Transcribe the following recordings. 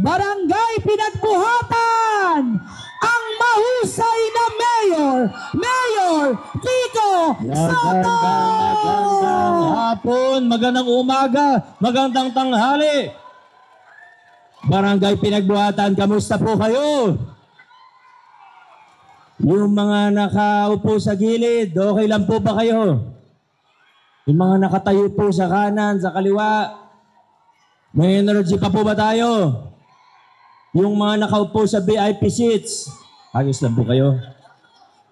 Barangay Pinagbuhatan, ang mahusay na Mayor, Mayor Vico Soto! Magandang hapon, magandang umaga, magandang tanghali. Barangay Pinagbuhatan, kamusta po kayo? Yung mga nakaupo sa gilid, okay lang po ba kayo? Yung mga nakatayo po sa kanan, sa kaliwa, may energy pa po ba tayo? Yung mga nakaupo sa VIP seats, ayos lang po kayo?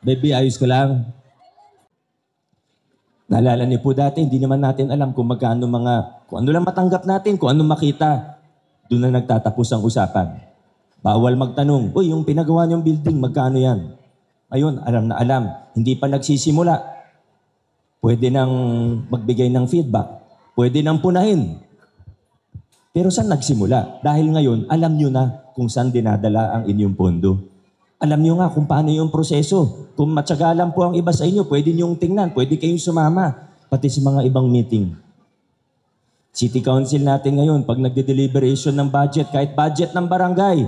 Baby, ayos ko lang. Naalala niyo po dati, hindi naman natin alam kung magkano kung ano lang matanggap natin, kung ano makita. Doon na nagtatapos ang usapan. Bawal magtanong, uy, yung pinagawa niyong building, magkano yan? Ayun, alam na alam. Hindi pa nagsisimula. Pwede nang magbigay ng feedback. Pwede nang punahin. Pero saan nagsimula? Dahil ngayon, alam nyo na kung saan dinadala ang inyong pondo. Alam nyo nga kung paano yung proseso. Kung matyaga lang po ang iba sa inyo, pwede nyong tingnan, pwede kayong sumama. Pati sa mga ibang meeting. City Council natin ngayon, pag nagde-deliberation ng budget, kahit budget ng barangay,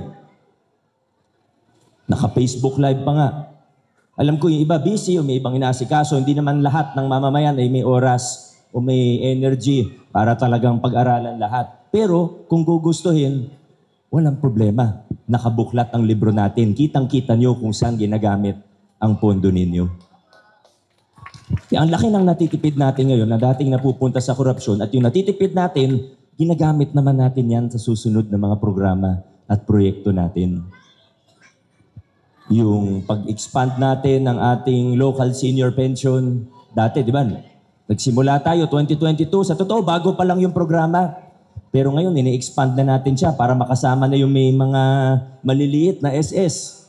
naka-Facebook Live pa nga. Alam ko yung iba busy o may ibang inaasikaso, hindi naman lahat ng mamamayan ay may oras o may energy para talagang pag-aralan lahat. Pero kung gugustuhin, walang problema. Nakabuklat ang libro natin. Kitang-kita nyo kung saan ginagamit ang pondo ninyo. Ang laki ng natitipid natin ngayon na dating napupunta sa korupsyon at yung natitipid natin, ginagamit naman natin yan sa susunod na mga programa at proyekto natin. Yung pag-expand natin ng ating local senior pension, dati, di ba? Nagsimula tayo 2022, sa totoo, bago pa lang yung programa. Pero ngayon, ini-expand na natin siya para makasama na yung may mga maliliit na SS.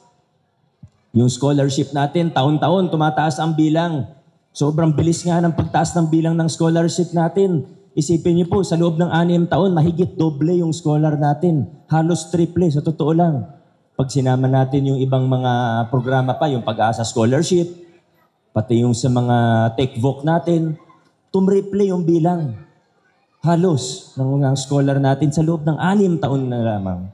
Yung scholarship natin, taon-taon, tumataas ang bilang. Sobrang bilis nga ng pagtaas ng bilang ng scholarship natin. Isipin niyo po, sa loob ng 6 taon, mahigit doble yung scholar natin. Halos triple, sa totoo lang. Pag sinama natin yung ibang mga programa pa, yung Pag-asa Scholarship, pati yung sa mga TechVoc natin, tumriple yung bilang. Halos ng mga scholar natin sa loob ng 6 taon na lamang.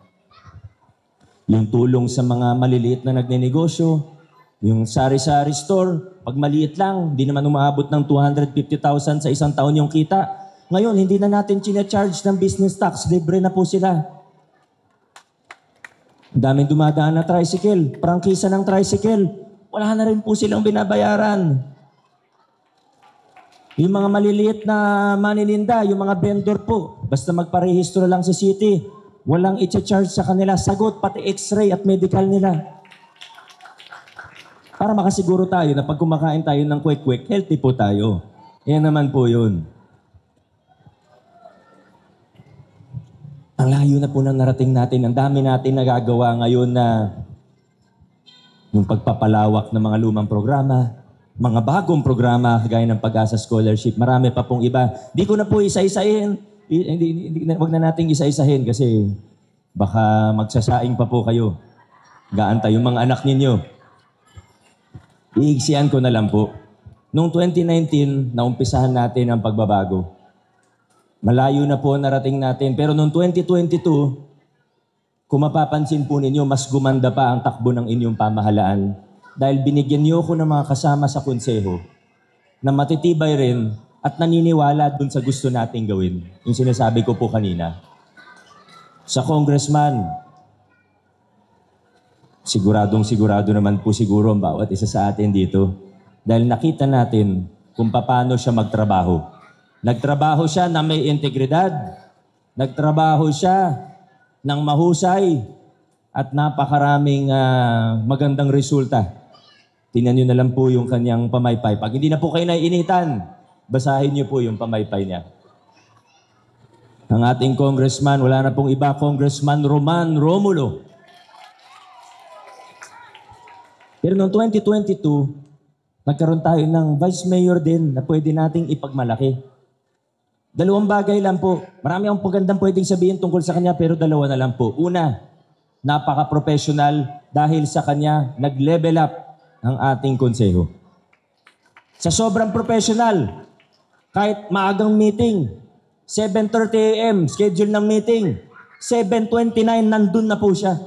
Yung tulong sa mga maliliit na nagnenegosyo, yung sari-sari store, pag maliit lang, hindi naman umaabot ng 250,000 sa isang taon yung kita. Ngayon, hindi na natin charge ng business tax, libre na po sila. Daming dumadaan na tricycle, prangkisa ng tricycle, wala na rin po silang binabayaran. Yung mga maliliit na manininda, yung mga vendor po, basta magparehistro lang sa city, walang i-charge sa kanila, sagot pati x-ray at medical nila. Para makasiguro tayo na pag kumakain tayo ng quick-quick, healthy po tayo. Yan naman po yun. Ang layo na po ng narating natin. Ang dami natin nagagawa ngayon na yung pagpapalawak ng mga lumang programa, mga bagong programa gaya ng Pag-asa Scholarship. Marami pa pong iba. Di ko na po isa-isahin. Wag na nating isa-isahin kasi baka magsasaing pa po kayo. Gaantay yung mga anak ninyo. Iigsian ko na lang po. Noong 2019, naumpisahan natin ang pagbabago. Malayo na po narating natin. Pero noong 2022, kung mapapansin po ninyo, mas gumanda pa ang takbo ng inyong pamahalaan. Dahil binigyan niyo ko ng mga kasama sa konseho na matitibay rin at naniniwala dun sa gusto nating gawin. Yung sinasabi ko po kanina. Sa congressman, sigurado naman po siguro ang bawat isa sa atin dito. Dahil nakita natin kung paano siya magtrabaho. Nagtrabaho siya na may integridad. Nagtrabaho siya ng mahusay at napakaraming magandang resulta. Tingnan nyo na lang po yung kanyang pamaypay. Pag hindi na po kayo naiinitan, basahin nyo po yung pamaypay niya. Ang ating congressman, wala na pong iba, Congressman Roman Romulo. Pero noong 2022, nagkaroon tayo ng vice mayor din na pwede nating ipagmalaki. 2 bagay lang po. Marami akong pagandang pwedeng sabihin tungkol sa kanya pero 2 na lang po. Una, napaka-professional dahil sa kanya nag-level up ang ating konseho. Sa sobrang professional, kahit maagang meeting, 7:30 AM, schedule ng meeting, 7:29, nandun na po siya.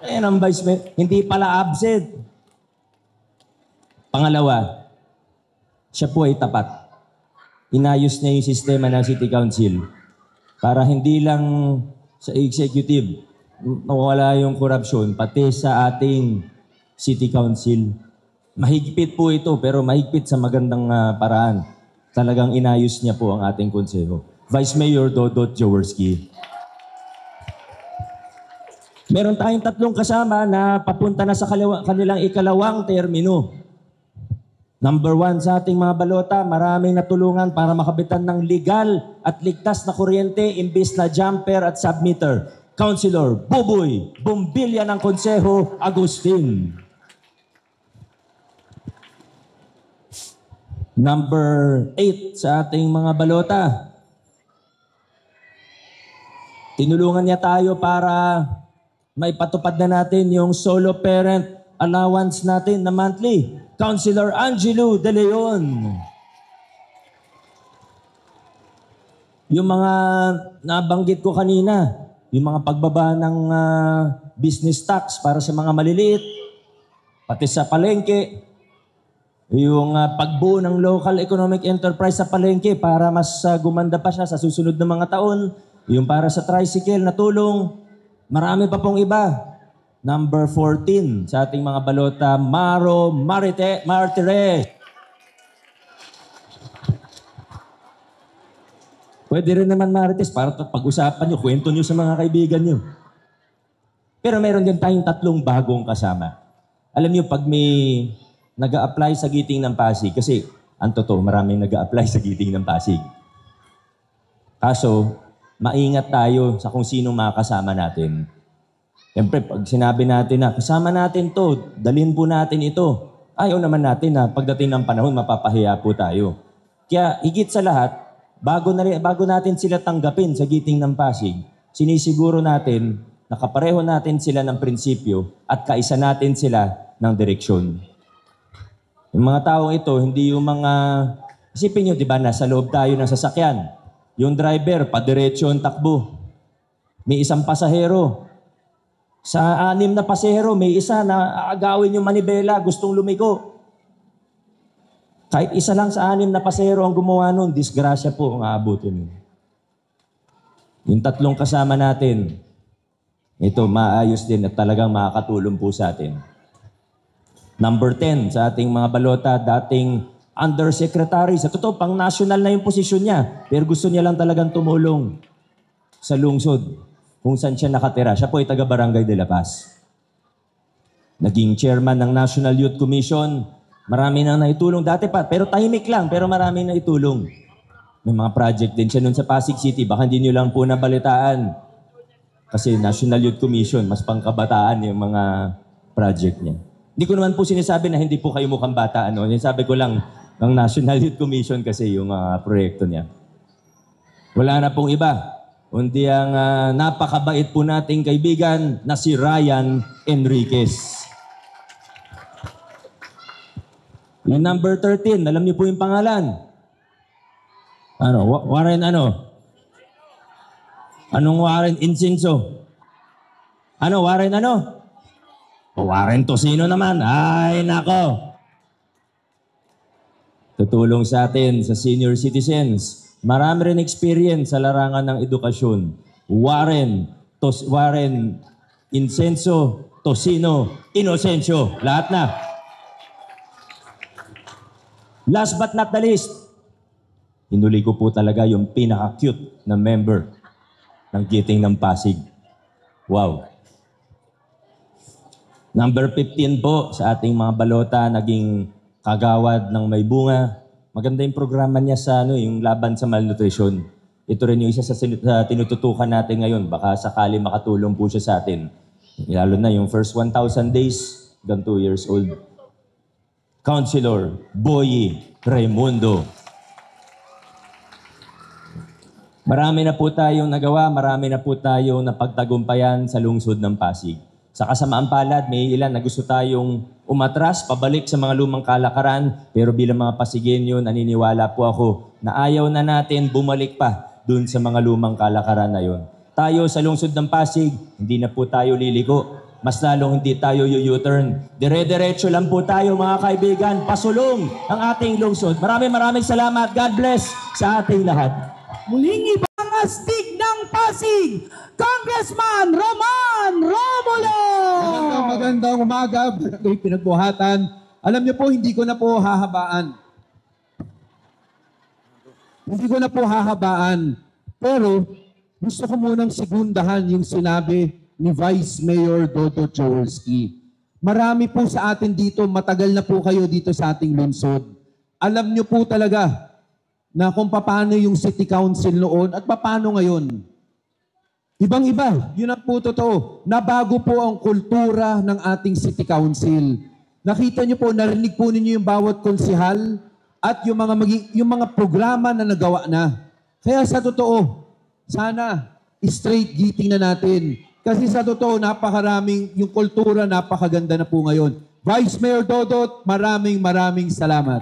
Ayan ang Vice Mayor. Hindi pala absent. Pangalawa, siya po ay tapat. Inayos niya yung sistema ng City Council para hindi lang sa executive mawala yung korupsyon, pati sa ating City Council. Mahigpit po ito, pero mahigpit sa magandang paraan. Talagang inayos niya po ang ating konseho. Vice Mayor Dodot Jaworski. Meron tayong 3 kasama na papunta na sa kanilang ikalawang termino. Number 1 sa ating mga balota, maraming natulungan para makabitan ng legal at ligtas na kuryente imbis na jumper at submeter. Councilor Buboy Bumbilya ng Konseho Agustin. Number 8 sa ating mga balota. Tinulungan niya tayo para maipatupad na natin yung solo parent allowance natin na monthly. Councilor Angelo De Leon. Yung mga nabanggit ko kanina, yung mga pagbaba ng business tax para sa mga maliliit, pati sa palengke, yung pagbuo ng local economic enterprise sa palengke para mas gumanda pa siya sa susunod na mga taon, yung para sa tricycle na tulong, marami pa pong iba. Number 14 sa ating mga balota, Maro Martire. Pwede rin naman Marites para pag-usapan nyo, kwento nyo sa mga kaibigan nyo. Pero meron din tayong 3 bagong kasama. Alam nyo, pag may nag-a-apply sa Giting ng Pasig, kasi ang totoo, maraming nag-a-apply sa Giting ng Pasig. Kaso, maingat tayo sa kung sino makakasama natin. Siyempre, pag sinabi natin na kasama natin to, dalhin po natin ito, ayaw naman natin na pagdating ng panahon, mapapahiya po tayo. Kaya higit sa lahat, bago natin sila tanggapin sa Giting ng Pasig, sinisiguro natin na kapareho natin sila ng prinsipyo at kaisa natin sila ng direksyon. Yung mga taong ito, hindi yung mga, isipin nyo, di ba, nasa loob tayo ng sasakyan. Yung driver, padiretso ang takbo. May isang pasahero. Sa 6 na pasahero, may isa na aagawin yung manibela, gustong lumiko. Kahit isa lang sa 6 na pasahero ang gumawa nun, disgrasya po ang aabutin. Yung 3 kasama natin, ito, maayos din at talagang makakatulong po sa atin. Number 10 sa ating mga balota, dating undersecretary. Sa totoo, pang national na yung posisyon niya, pero gusto niya lang talagang tumulong sa lungsod kung saan siya nakatira. Siya po ay taga-Barangay de la Paz. Naging chairman ng National Youth Commission. Marami nang naitulong dati pa, pero tahimik lang, pero marami na itulong. May mga project din siya nun sa Pasig City. Baka hindi nyo lang po nabalitaan. Kasi National Youth Commission, mas pangkabataan yung mga project niya. Hindi ko naman po sinasabi na hindi po kayo mukhang bata. Sabi ko lang, ng National Youth Commission kasi yung proyekto niya. Wala na pong iba. Kundi ang napakabait po nating kaibigan na si Ryan Enriquez. Yung number 13, alam niyo po yung pangalan? Warren ano? Anong Warren Insinso? Warren ano? Warren Tosino naman. Ay, nako. Tutulong sa atin, sa senior citizens. Marami rin experience sa larangan ng edukasyon. Warren Insenso, Tosino, Inocencio. Lahat na. Last but not the least, hinuli ko po talaga yung pinaka-cute na member ng Giting ng Pasig. Wow. Number 15 po sa ating mga balota, naging kagawad ng may bunga. Maganda yung programa niya sa yung laban sa malnutrition. Ito rin yung isa sa tinututukan natin ngayon. Baka sakali makatulong po siya sa atin. Lalo na yung first 1,000 days, hanggang 2 years old. Councilor Boy Raimundo. Marami na po tayong nagawa, marami na po tayong napagtagumpayan sa lungsod ng Pasig. Sa kasamaang palad, may ilan na gusto tayong umatras, pabalik sa mga lumang kalakaran, pero bilang mga Pasigenyo, naniniwala po ako na ayaw na natin bumalik pa dun sa mga lumang kalakaran na yun. tayo sa lungsod ng Pasig, hindi na po tayo liliko. Mas lalong hindi tayo U-turn. Dire-diretso lang po tayo mga kaibigan. Pasulong ang ating lungsod. Maraming salamat. God bless sa ating lahat. Muling ibang astig ng Pasig, Congressman Roman Romulo! Magandang umaga, Barangay Pinagbuhatan. Alam niyo po, hindi ko na po hahabaan. Pero gusto ko munang segundahan yung sinabi ni Vice Mayor Dodo Jaworski. Marami po sa atin dito, matagal na po kayo dito sa ating lungsod. Alam niyo po talaga na kung paano yung City Council noon at paano ngayon. Ibang-iba, yun ang po totoo. Nabago po ang kultura ng ating City Council. Nakita niyo po, narinig po ninyo yung bawat konsihal at yung mga programa na nagawa na. Kaya sa totoo, sana straight giting na natin. Kasi sa totoo, napakaraming, yung kultura napakaganda na po ngayon. Vice Mayor Dodot, maraming salamat.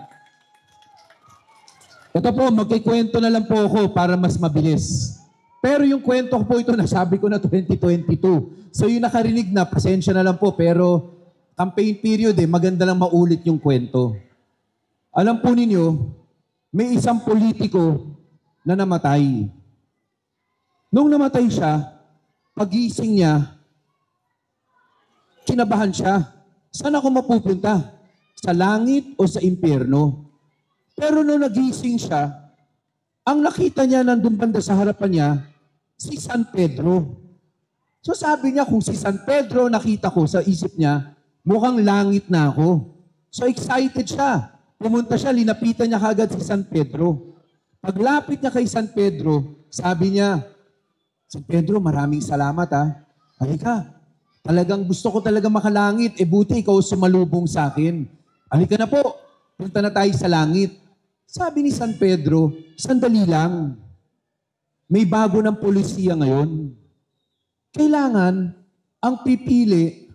Ito po, magkikwento na lang po ako para mas mabilis. Pero yung kwento ko po ito, nasabi ko na 2022. So yung nakarinig na, pasensya na lang po. Pero campaign period maganda lang maulit yung kwento. Alam po ninyo, may isang politiko na namatay. Nung namatay siya, pagising niya, kinabahan siya. Saan ako mapupunta? Sa langit o sa impyerno? Pero nung nagising siya, ang nakita niya nandun banda sa harapan niya, si San Pedro. So sabi niya, kung si San Pedro nakita ko sa isip niya, mukhang langit na ako. So excited siya. Pumunta siya, linapitan niya kagad si San Pedro. Paglapit niya kay San Pedro, sabi niya, San Pedro, maraming salamat ha. Halika, talagang gusto ko talaga makalangit. Buti ikaw sumalubong sa akin. Halika na po, punta na tayo sa langit. Sabi ni San Pedro, sandali lang. May bago ng polisiya ngayon. Kailangan ang pipili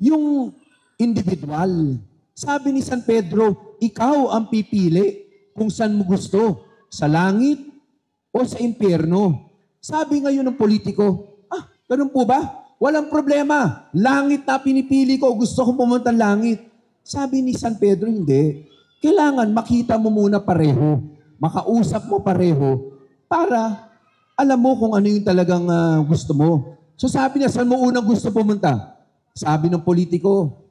yung individual. Sabi ni San Pedro, ikaw ang pipili kung saan mo gusto. Sa langit o sa impyerno. Sabi ngayon ng politiko, ganun po ba? Walang problema. Langit na pinipili ko. Gusto kong pumunta ng langit. Sabi ni San Pedro, hindi. Kailangan makita mo muna pareho. Makausap mo pareho para alam mo kung ano yung talagang gusto mo. So sabi niya, saan mo unang gusto pumunta? Sabi ng politiko,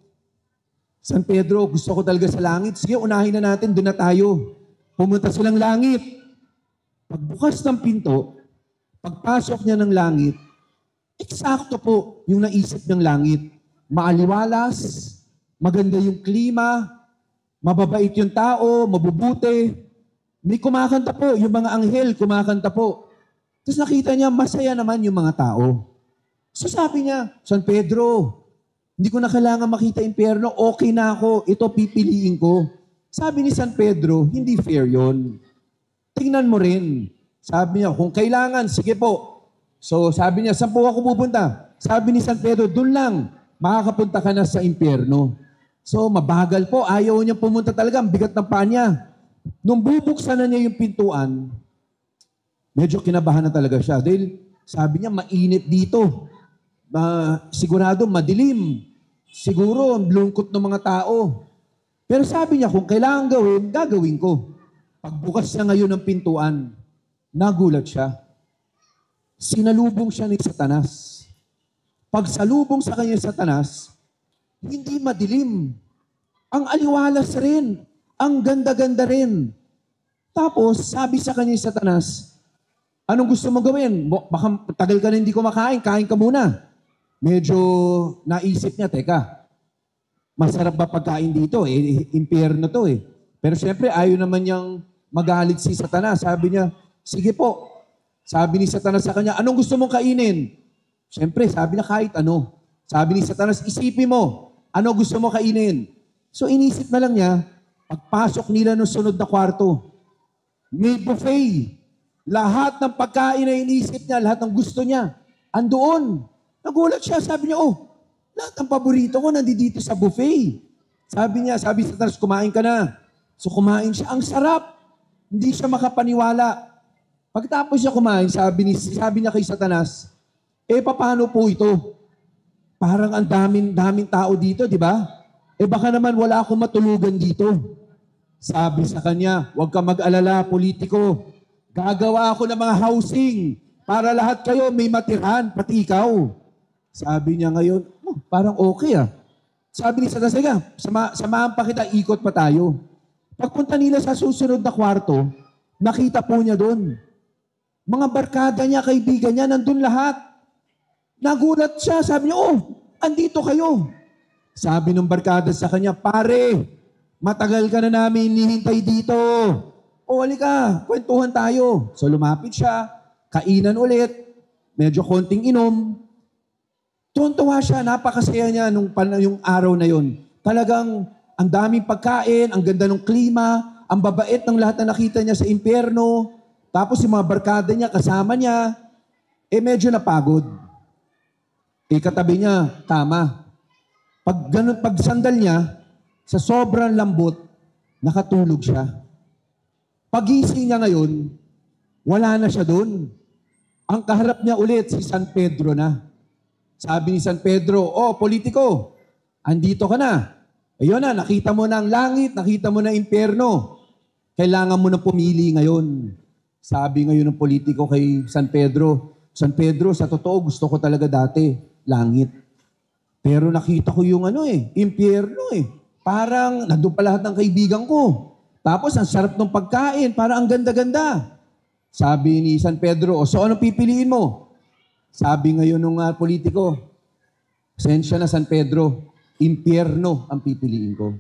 San Pedro, gusto ko talaga sa langit. Sige, unahin na natin, doon na tayo. Pumunta silang langit. Pagbukas ng pinto, pagpasok niya ng langit, eksakto po yung naisip ng langit. Maaliwalas, maganda yung klima, mababait yung tao, mabubuti. May kumakanta po, yung mga anghel kumakanta po. Tapos nakita niya, masaya naman yung mga tao. So sabi niya, San Pedro, hindi ko na kailangan makita impyerno, okay na ako, ito pipiliin ko. Sabi ni San Pedro, hindi fair yon. Tingnan mo rin. Sabi niya, kung kailangan, sige po. So sabi niya, saan po ako pupunta? Sabi ni San Pedro, doon lang. Makakapunta ka na sa impyerno. So mabagal po, ayaw niya pumunta talaga. Ang bigat ng paa niya. Nung bubuksan na niya yung pintuan, medyo kinabahan na talaga siya. Dahil sabi niya, mainit dito. Sigurado madilim. Siguro ang lungkot ng mga tao. Pero sabi niya, kung kailangan gawin, gagawin ko. Pagbukas niya ngayon ng pintuan, nagulat siya. Sinalubong siya ni Satanas. Pag salubong sa kanya Satanas, hindi madilim. Ang aliwalas rin. Ang ganda-ganda rin. Tapos, sabi sa kanya ni Satanas, anong gusto mong gawin? Baka tagal ka na hindi kumakain, kain ka muna. Medyo naisip niya, teka, masarap ba pagkain dito? Impyerno to eh. Pero siyempre, ayaw naman niyang magalit si Satanas. Sabi niya, sige po. Sabi ni Satanas sa kanya, anong gusto mong kainin? Siyempre, sabi niya kahit ano. Sabi ni Satanas, isipin mo, ano gusto mo kainin? So inisip na lang niya, pagpasok nila ng sunod na kwarto, may buffet. Lahat ng pagkain na inisip niya, lahat ng gusto niya, andoon. Nagulat siya, sabi niya, lahat ng paborito ko nandito sa buffet. Sabi ni Satanas, kumain ka na. So kumain siya, ang sarap. Hindi siya makapaniwala. Pagkatapos siya kumain, sabi niya kay Satanas, paano po ito? Parang ang daming tao dito, di ba? Baka naman wala akong matulugan dito. Sabi sa kanya, huwag ka mag-alala, politiko. Gagawa ako ng mga housing para lahat kayo may matirhan, pati ikaw. Sabi niya ngayon, parang okay ah. Sabi ni Satanas, samahan pa kita, ikot pa tayo. Pagpunta nila sa susunod na kwarto, nakita po niya doon. Mga barkada niya, kaibigan niya, nandun lahat. Nagulat siya, sabi niya, andito kayo. Sabi ng barkada sa kanya, pare, matagal ka na namin hinihintay dito. Halika, kwentuhan tayo. So lumapit siya, kainan ulit, medyo konting inom. Tuwan-tuwa siya, napakasaya niya yung araw na yon. Talagang ang daming pagkain, ang ganda ng klima, ang babait ng lahat na nakita niya sa impyerno. Tapos yung mga barkada niya, kasama niya, medyo napagod. Katabi niya, tama. Pag sandal niya, sa sobrang lambot, nakatulog siya. Pagising niya ngayon, wala na siya doon. Ang kaharap niya ulit, si San Pedro na. Sabi ni San Pedro, politiko, andito ka na. Ayun na, nakita mo na ang langit, nakita mo na ang impyerno. Kailangan mo na pumili ngayon. Sabi ngayon ng politiko kay San Pedro, sa totoo, gusto ko talaga dati, langit. Pero nakita ko yung impyerno eh. Parang nandun pa lahat ng kaibigan ko. Tapos ang sarap ng pagkain, parang ang ganda-ganda. Sabi ni San Pedro, so anong pipiliin mo? Sabi ngayon ng politiko, pasensya na San Pedro, impyerno ang pipiliin ko.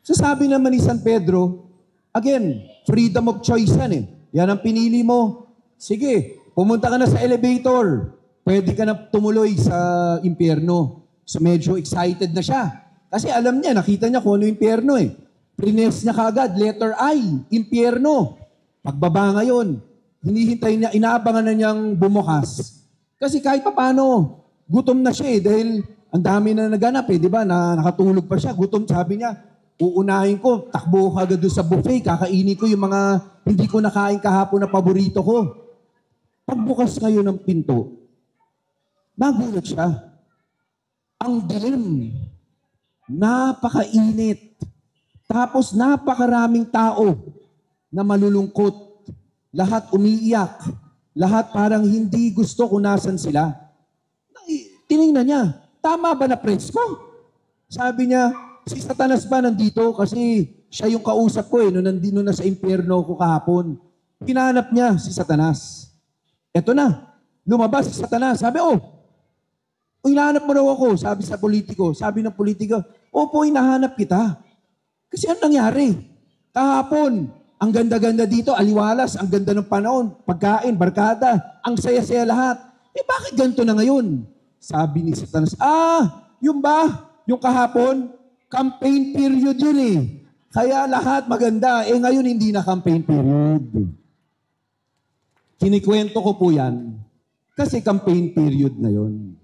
So sabi naman ni San Pedro, again, freedom of choice yan eh. Yan ang pinili mo. Sige, pumunta ka na sa elevator. Pwede ka na tumuloy sa impyerno. So medyo excited na siya. Kasi alam niya, nakita niya kung ano impyerno eh. Prines niya kaagad, letter I, impyerno. Pagbaba ngayon, hinihintay niya, inaabangan na niyang bumukas. Kasi kahit paano, gutom na siya eh. Dahil ang dami na naganap eh, di ba? Nakatulog pa siya, gutom. Sabi niya, uunahin ko, takbo ka agad doon sa buffet, kakainin ko yung mga hindi ko nakain kahapon na paborito ko. Pagbukas ngayon ng pinto, nagulat siya. Ang dilim. Napakainit. Tapos napakaraming tao na malulungkot. Lahat umiiyak. Lahat parang hindi gusto kung nasan sila. Tinignan niya, tama ba na presko? Sabi niya, si Satanas ba nandito? Kasi siya yung kausap ko nung nandito na sa impyerno ko kahapon. Hinanap niya si Satanas. Eto na, lumabas si Satanas. Sabi, hinahanap mo raw ako, sabi sa politiko. Sabi ng politiko, opo, hinahanap kita. Kasi ano nangyari? Kahapon, ang ganda-ganda dito, aliwalas, ang ganda ng panahon, pagkain, barkada, ang saya-saya lahat. Bakit ganito na ngayon? Sabi ni Satanas, yung ba? Yung kahapon, campaign period yun eh. Kaya lahat maganda. Ngayon hindi na campaign period. Kinikwento ko po yan kasi campaign period na yun.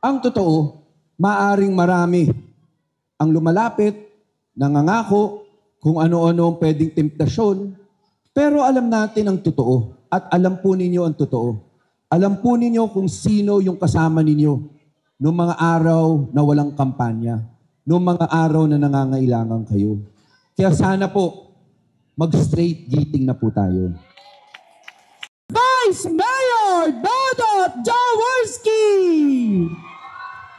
Ang totoo, maaring marami ang lumalapit, nangangako, kung ano-ano ang pwedeng temptasyon, pero alam natin ang totoo at alam po ninyo ang totoo. Alam po ninyo kung sino yung kasama ninyo noong mga araw na walang kampanya, noong mga araw na nangangailangan kayo. Kaya sana po, mag-straight gating na po tayo. Vice Mayor Dodot Jaworski!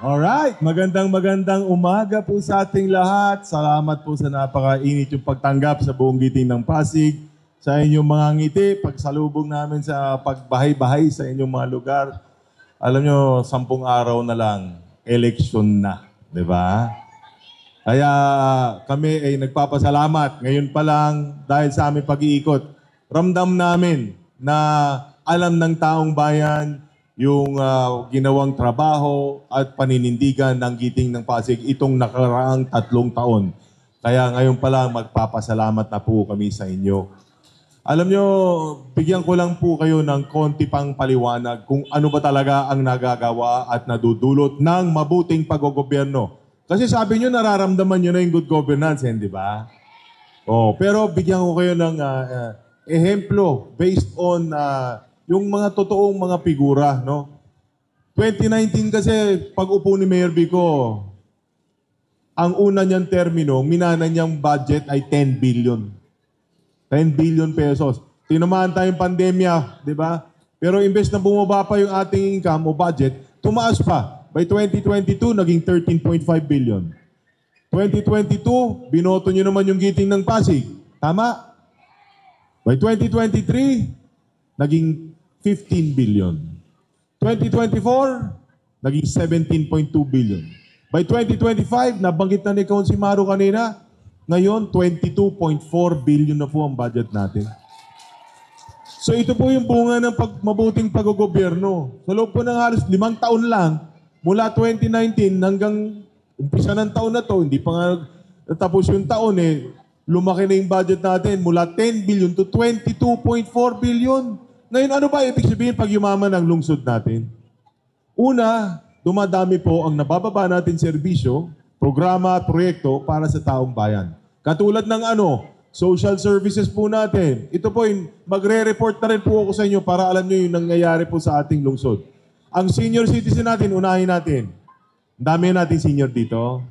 Alright, magandang umaga po sa ating lahat. Salamat po sa napakainit yung pagtanggap sa buong giting ng Pasig. Sa inyong mga ngiti, pagsalubong namin sa pagbahay-bahay sa inyong mga lugar. Alam nyo, 10 araw na lang, election na. Di ba? Kaya kami ay nagpapasalamat. Ngayon pa lang, dahil sa aming pag-iikot, ramdam namin na alam ng taong bayan yung ginawang trabaho at paninindigan ng giting ng Pasig itong nakaraang 3 taon. Kaya ngayon pa lang magpapasalamat na po kami sa inyo. Alam nyo, bigyan ko lang po kayo ng konti pang paliwanag kung ano ba talaga ang nagagawa at nadudulot ng mabuting paggogobyerno. Kasi sabi nyo, nararamdaman nyo na yung good governance, di ba? Pero bigyan ko kayo ng ehemplo based on yung mga totoong mga figura, no? 2019 kasi pag upo ni Mayor Vico, ang una niyang termino, minana niyang budget ay 10 billion. 10 billion pesos. Tinamaan tayong pandemya, di ba? Pero imbes na bumaba pa yung ating income o budget, tumaas pa. By 2022, naging 13.5 billion. 2022, binoto niyo naman yung giting ng Pasig. Tama? By 2023, naging 15 billion. 2024, naging 17.2 billion. By 2025, nabanggit na ni Councilor kanina, ngayon 22.4 billion na po ang budget natin. So ito po yung bunga ng mabuting pag-gobyerno. Sa loob po ng halos 5 taon lang, mula 2019 hanggang umpisa ng taon na to, hindi pa nga natapos yung taon lumaki na yung budget natin mula 10 billion to 22.4 billion. Ngayon, ano ba ibig sabihin pag yumaman ang lungsod natin? Una, dumadami po ang nabababa natin serbisyo, programa at proyekto para sa taong bayan. Katulad ng social services po natin. Ito po, magre-report na rin po ako sa inyo para alam nyo yung nangyayari po sa ating lungsod. Ang senior citizen natin, unahin natin. Ang dami natin senior dito.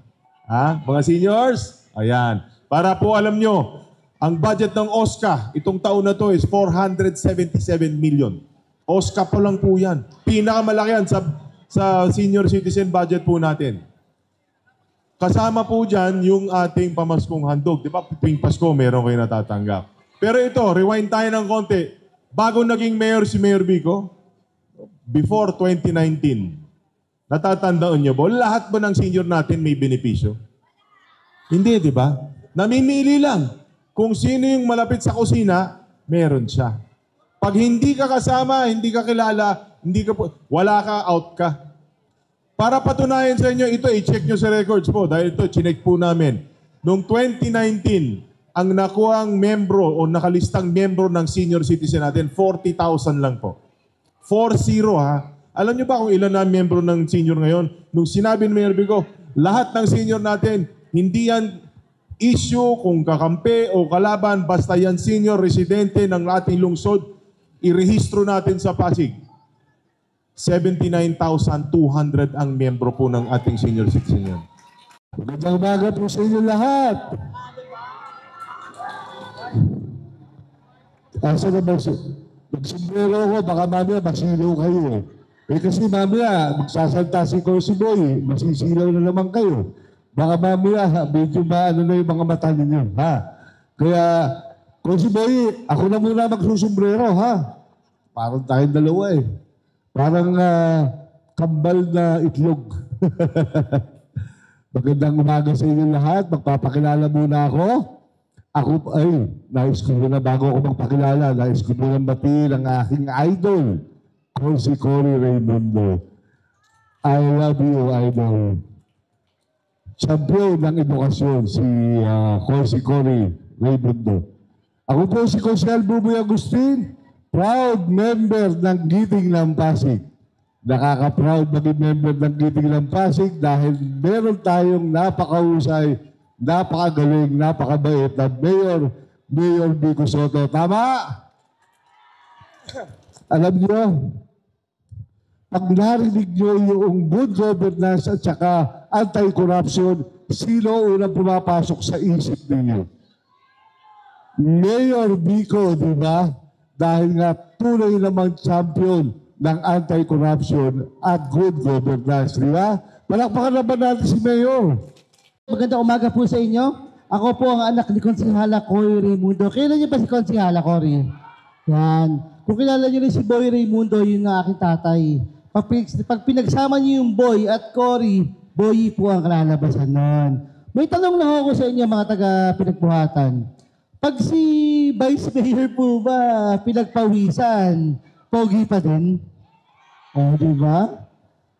Ha? Mga seniors? Ayan. Para po alam nyo, ang budget ng OSCA, itong taon na to is 477 million. OSCA po lang po yan. Pinakamalaki yan sa senior citizen budget po natin. Kasama po dyan yung ating pamaskong handog. Di ba, tuwing Pasko, meron kayo natatanggap. Pero ito, rewind tayo ng konti. Bago naging mayor si Mayor Vico, before 2019, natatandaan niyo ba, lahat ba ng senior natin may benepisyo? Hindi, di ba? Namimili lang. Kung sino yung malapit sa kusina, meron siya. Pag hindi ka kasama, hindi ka kilala, wala ka, out ka. Para patunayan sa inyo, ito, i-check nyo sa records po. Dahil ito, chinek po namin. Noong 2019, ang nakuhang membro o nakalistang membro ng senior citizen natin, 40,000 lang po. 40 ha. Alam nyo ba kung ilan na membro ng senior ngayon? Nung sinabi ni Mayor Vico, lahat ng senior natin, hindi yan issue kung kakampi o kalaban, basta yan senior residente ng ating lungsod, irehistro natin sa Pasig. 79,200 ang membro po ng ating senior citizen yan. Magandang umaga po sa inyo lahat. Asa na magsumbrero ko, baka mamaya masilo kayo. Kasi mamaya, magsasalta si Corsi Boy, masisilaw na naman kayo. Baka mamaya, medyo maano na yung mga mata ninyo, ha? Kaya, Corsi Boy, ako na muna magsusumbrero, ha? Parang tayong dalawa Parang kambal na itlog. Magandang umaga sa inyo lahat. Magpapakilala muna ako. Nais ko muna bago ako magpakilala, nais ko muna batiin ang aking idol, Corsi Cory Raimundo. I love you, idol. Champion ng edukasyon, si Corsi Cory Raimundo. Ako po si Consial Buboy Agustin, proud member ng Giting ng Pasig. Nakaka-proud maging member ng Giting ng Pasig dahil meron tayong napakahusay, napakagaling, napakabait na Mayor Vico Soto. Tama? Alam niyo, pag narinig niyo yung good governance at saka anti-corruption, sino unang pumapasok sa isip ninyo? Mayor Vico, di ba? Dahil nga tunay namang champion ng anti-corruption at good governance, di ba? Palakpakan naman natin si Mayor. Magandang umaga po sa inyo. Ako po ang anak ni Konsihala Cory Raimundo. Kailan niyo pa si Konsihala Cory? Yan. Kung kilala niyo rin si Boy Raimundo, yun ang aking tatay. Pag pinagsama niyo yung Boy at Cory, Boy po ang kalalabasan nun. May tanong lang ako sa inyo mga taga-pinagbuhatan. Pag si Vice Mayor po ba pinagpawisan, pogi pa din? Di ba?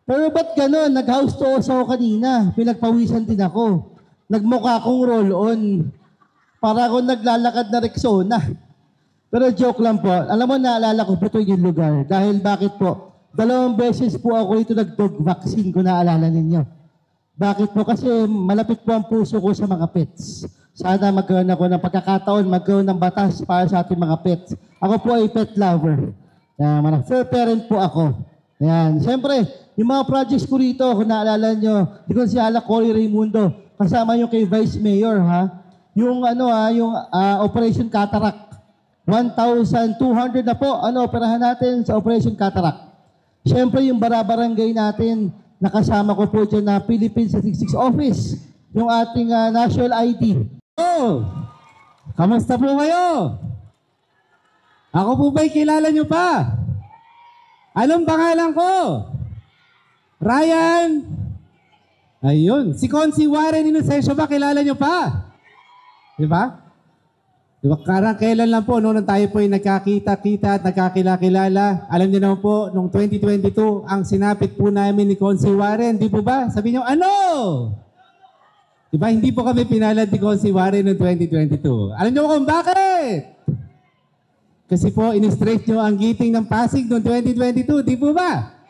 Pero ba't gano'n? Nag-house tours ako kanina. Pinagpawisan din ako. Nagmukha akong roll-on. Para ako naglalakad na Rexona. Pero joke lang po. Alam mo, naalala ko po ito yung lugar. Dahil bakit po? 2 beses po ako ito nag-dog vaccine ko naalala ninyo. Bakit po? Kasi malapit po ang puso ko sa mga pets. Sana magkaroon ako ng pagkakataon, magkaroon ng batas para sa ating mga pets. Ako po ay pet lover. Fair parent po ako. Ayan. Siyempre, yung mga projects ko rito, kung naalala nyo, di ko si Hala Cory Raimundo, kasama yung kay Vice Mayor, ha? Yung Operation Cataract. 1,200 na po, operahan natin sa Operation Cataract. Siyempre, yung barabarangay natin, nakasama ko po dyan na Philippine Statistics Office, yung ating national ID. Oh, kamusta po kayo? Ako po ba'y kilala nyo pa? Anong pangalan ko? Ryan? Ayun. Si Consi Warren Inocencio ba? Kilala nyo pa? Di ba? Di ba? Karang kailan lang po, noon tayo po ay nagkakita-kita at nagkakilala-kilala. Alam niyo naman po, noong 2022, ang sinapit po namin ni Consi Warren. Di po ba? Sabi niyo, ano? Di ba? Hindi po kami pinalad ni Consi Warren noong 2022. Alam niyo kung bakit? Kasi po, in-straight nyo ang giting ng Pasig noong 2022. Di po ba?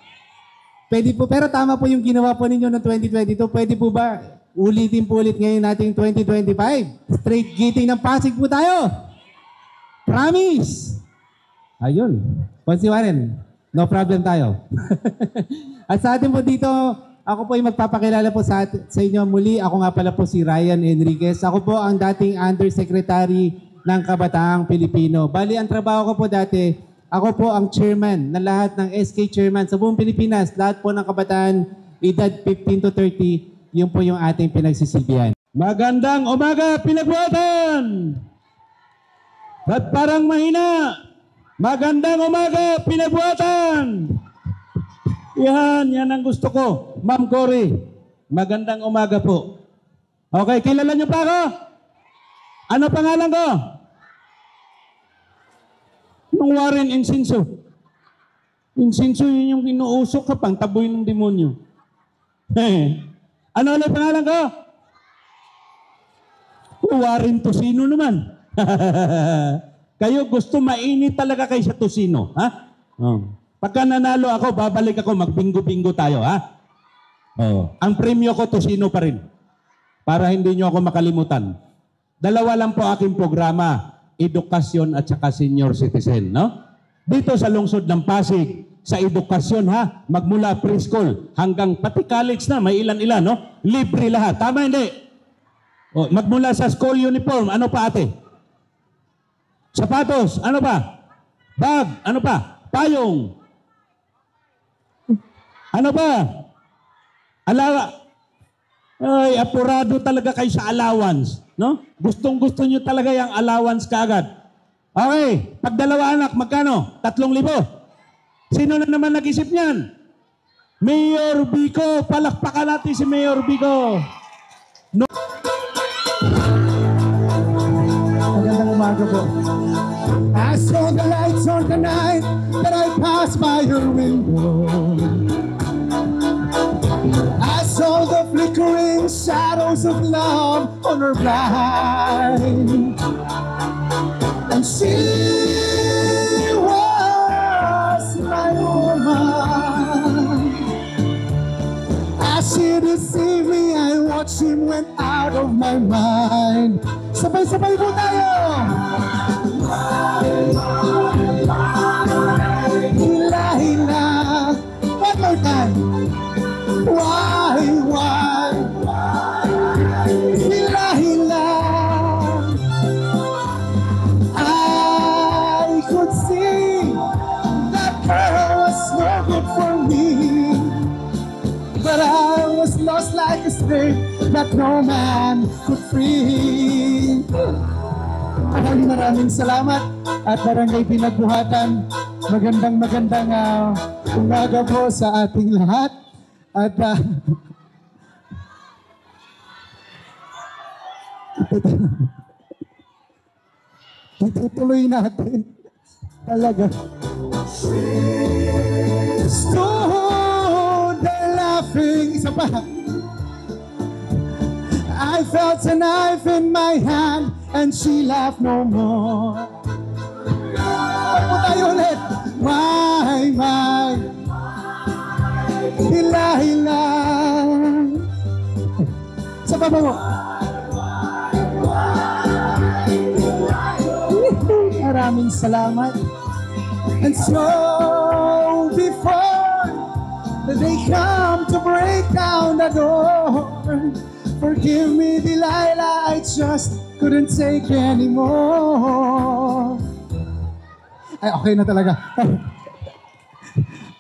Pwede po, pero tama po yung ginawa po ninyo noong 2022. Pwede po ba ulitin po ulit ngayon nating 2025? Straight giting ng Pasig po tayo. Promise! Ayun. Consi Warren, no problem tayo. At sa atin po dito, ako po ay magpapakilala po sa inyo muli. Ako nga pala po si Ryan Enriquez. Ako po ang dating Undersecretary ng Kabataang Pilipino. Bali, ang trabaho ko po dati, ako po ang chairman ng lahat ng SK chairman sa buong Pilipinas. Lahat po ng kabataan, edad 15 to 30, yun po yung ating pinagsisilbihan. Magandang umaga, pinagbuhatan! Ba't parang mahina? Magandang umaga, pinagbuhatan! Yan ang gusto ko. Ma'am Cory, magandang umaga po. Okay, kilala niyo pa ako? Ano pangalan ko? Nung Warren Insinso. Insinso yun yung inuusok ka pang taboy ng demonyo. Ano ulit pangalan ko? Warren Tosino naman. Kayo gusto mainit talaga kayo sa Tosino, ha? Oh. Pagka nanalo ako, babalik ako, magbingo-bingo tayo, ha? Oh. Ang premyo ko, Tosino pa rin. Para hindi nyo ako makalimutan. Dalawa lang po aking programa, edukasyon at saka senior citizen, no? Dito sa lungsod ng Pasig, sa edukasyon, ha? Magmula preschool hanggang pati college na, may ilan-ilan, no? Libre lahat. Tama hindi? O, magmula sa school uniform, ano pa ate? Sapatos, ano pa? Bag, ano pa? Payong. Ano pa? Ay, apurado talaga kayo sa allowance, no? Gustong-gusto nyo talaga yung allowance kaagad. Okay, pag dalawa anak, magkano? 3,000. Sino na naman nag-isip niyan? Mayor Bico, palakpakan natin si Mayor Bico. No. Magandang umaga po. I saw the lights on the night that I passed by your window. I saw the flickering shadows of love on her blind. And she was my woman. As she deceived me, I watched him went out of my mind. Sabay-sabay po tayo! Hila-hila. One more time. Why? Hila-hila. I could see that girl was no good for me, but I was lost like a snake that no man could free. Maraming salamat at Barangay Pinagbuhatan. Magandang umaga po sa ating lahat. At itutuloy natin. Talaga. Stood there laughing. Isa pa. I felt a knife in my hand and she laughed no more. Ako tayo ulit. My. Hila-hila. Sa baba mo. maraming salamat. And so before they come to break down the door, forgive me, Delilah, I just couldn't take anymore. Ay, okay na talaga.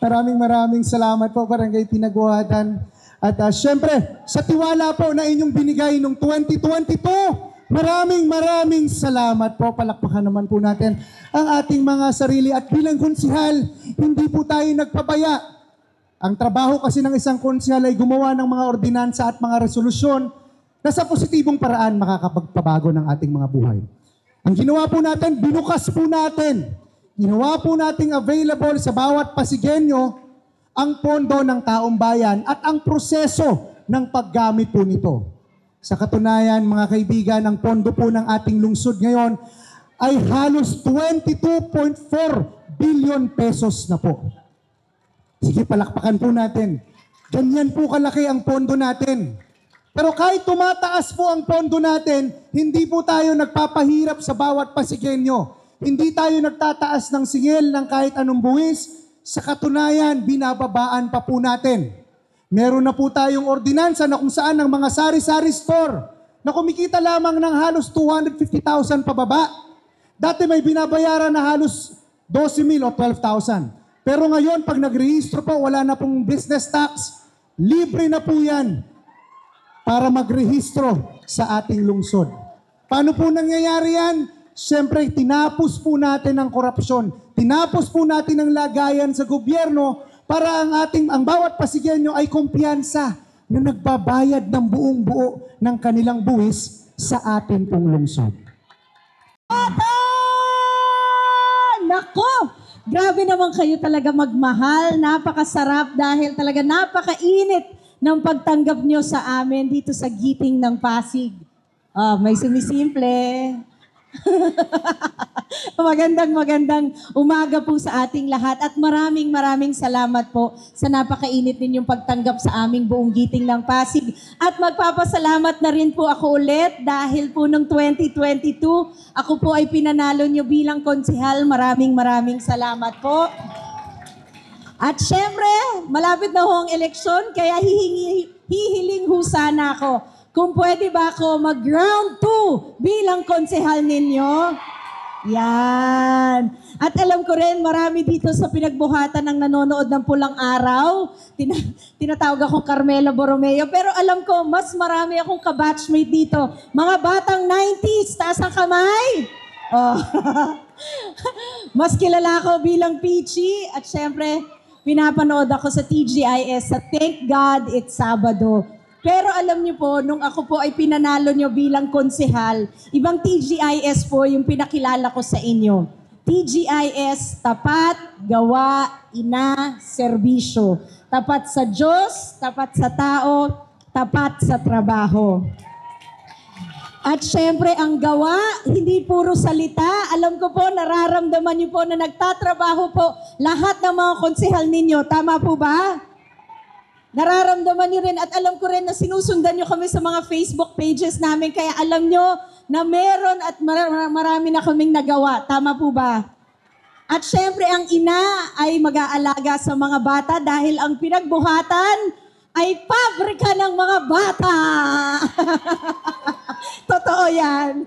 Maraming salamat po, Barangay Pinaguatan. At syempre, sa tiwala po na inyong binigay noong 2022, maraming salamat po. Palakpakan naman po natin ang ating mga sarili. At bilang konsihal, hindi po tayo nagpabaya. Ang trabaho kasi ng isang konsihal ay gumawa ng mga ordinansa at mga resolusyon na sa positibong paraan makakapagpabago ng ating mga buhay. Ang ginawa po natin, binukas po natin. Ginawa po nating available sa bawat Pasigueño ang pondo ng taong bayan at ang proseso ng paggamit po nito. Sa katunayan, mga kaibigan, ang pondo po ng ating lungsod ngayon ay halos 22.4 billion pesos na po. Sige, palakpakan po natin. Ganyan po kalaki ang pondo natin. Pero kahit tumataas po ang pondo natin, hindi po tayo nagpapahirap sa bawat Pasigueño. Hindi tayo nagtataas ng singil ng kahit anong buwis. Sa katunayan, binababaan pa po natin. Meron na po tayong ordinansa na kung saan ang mga sari-sari store na kumikita lamang ng halos 250,000 pababa. Dati may binabayaran na halos 12,000 o 12,000. Pero ngayon, pag nagrehistro po, wala na pong business tax. Libre na po yan para magrehistro sa ating lungsod. Paano po nangyayari yan? Siyempre, tinapos po natin ang korupsyon. Tinapos po natin ang lagayan sa gobyerno para ang bawat Pasigueño ay kumpiyansa na nagbabayad ng buong buo ng kanilang buwis sa atin pong lungsod. Nako! Grabe naman kayo talaga magmahal. Napakasarap dahil talaga napakainit ng pagtanggap nyo sa amin dito sa Giting ng Pasig. May sumisimple. Magandang umaga po sa ating lahat at maraming salamat po sa napakainit ninyong pagtanggap sa aming buong Giting ng Pasig. At magpapasalamat na rin po ako ulit dahil po noong 2022, ako po ay pinanalo nyo bilang konsehal. Maraming salamat po. At syempre, malapit na ho ang eleksyon, kaya hihiling ho sana ako. Kung pwede ba ako mag-round 2 bilang konsehal ninyo? Yan. At alam ko rin, marami dito sa pinagbuhatan ng nanonood ng Pulang Araw. Tinatawag akong Carmela Borromeo. Pero alam ko, mas marami akong kabatchmate dito. Mga batang 90s, taas ang kamay. Oh. Mas kilala ako bilang Peachy. At syempre, pinapanood ako sa TGIS sa Thank God It's Sabado. Pero alam niyo po, nung ako po ay pinanalo niyo bilang konsehal, ibang TGIS po yung pinakilala ko sa inyo. TGIS, tapat, gawa, ina, serbisyo. Tapat sa Diyos, tapat sa tao, tapat sa trabaho. At syempre, ang gawa, hindi puro salita. Alam ko po, nararamdaman niyo po na nagtatrabaho po lahat ng mga konsehal ninyo. Tama po ba? Nararamdaman niyo rin at alam ko rin na sinusundan niyo kami sa mga Facebook pages namin. Kaya alam niyo na meron at marami na kaming nagawa. Tama po ba? At syempre, ang ina ay mag-aalaga sa mga bata dahil ang pinagbuhatan ay pabrika ng mga bata. Totoo yan.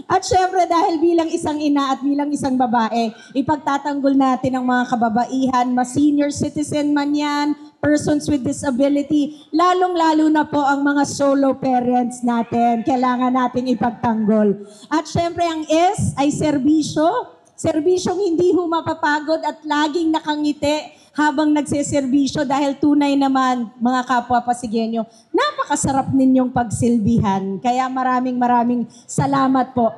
At syempre, dahil bilang isang ina at bilang isang babae, ipagtatanggol natin ang mga kababaihan, mas senior citizen man yan, persons with disability, lalong-lalo na po ang mga solo parents natin. Kailangan nating ipagtanggol. At syempre, ang S ay serbisyo. Serbisyong hindi ho mapapagod at laging nakangiti habang nagseserbisyo dahil tunay naman, mga kapwa Pasigueño, napakasarap ninyong pagsilbihan. Kaya maraming salamat po.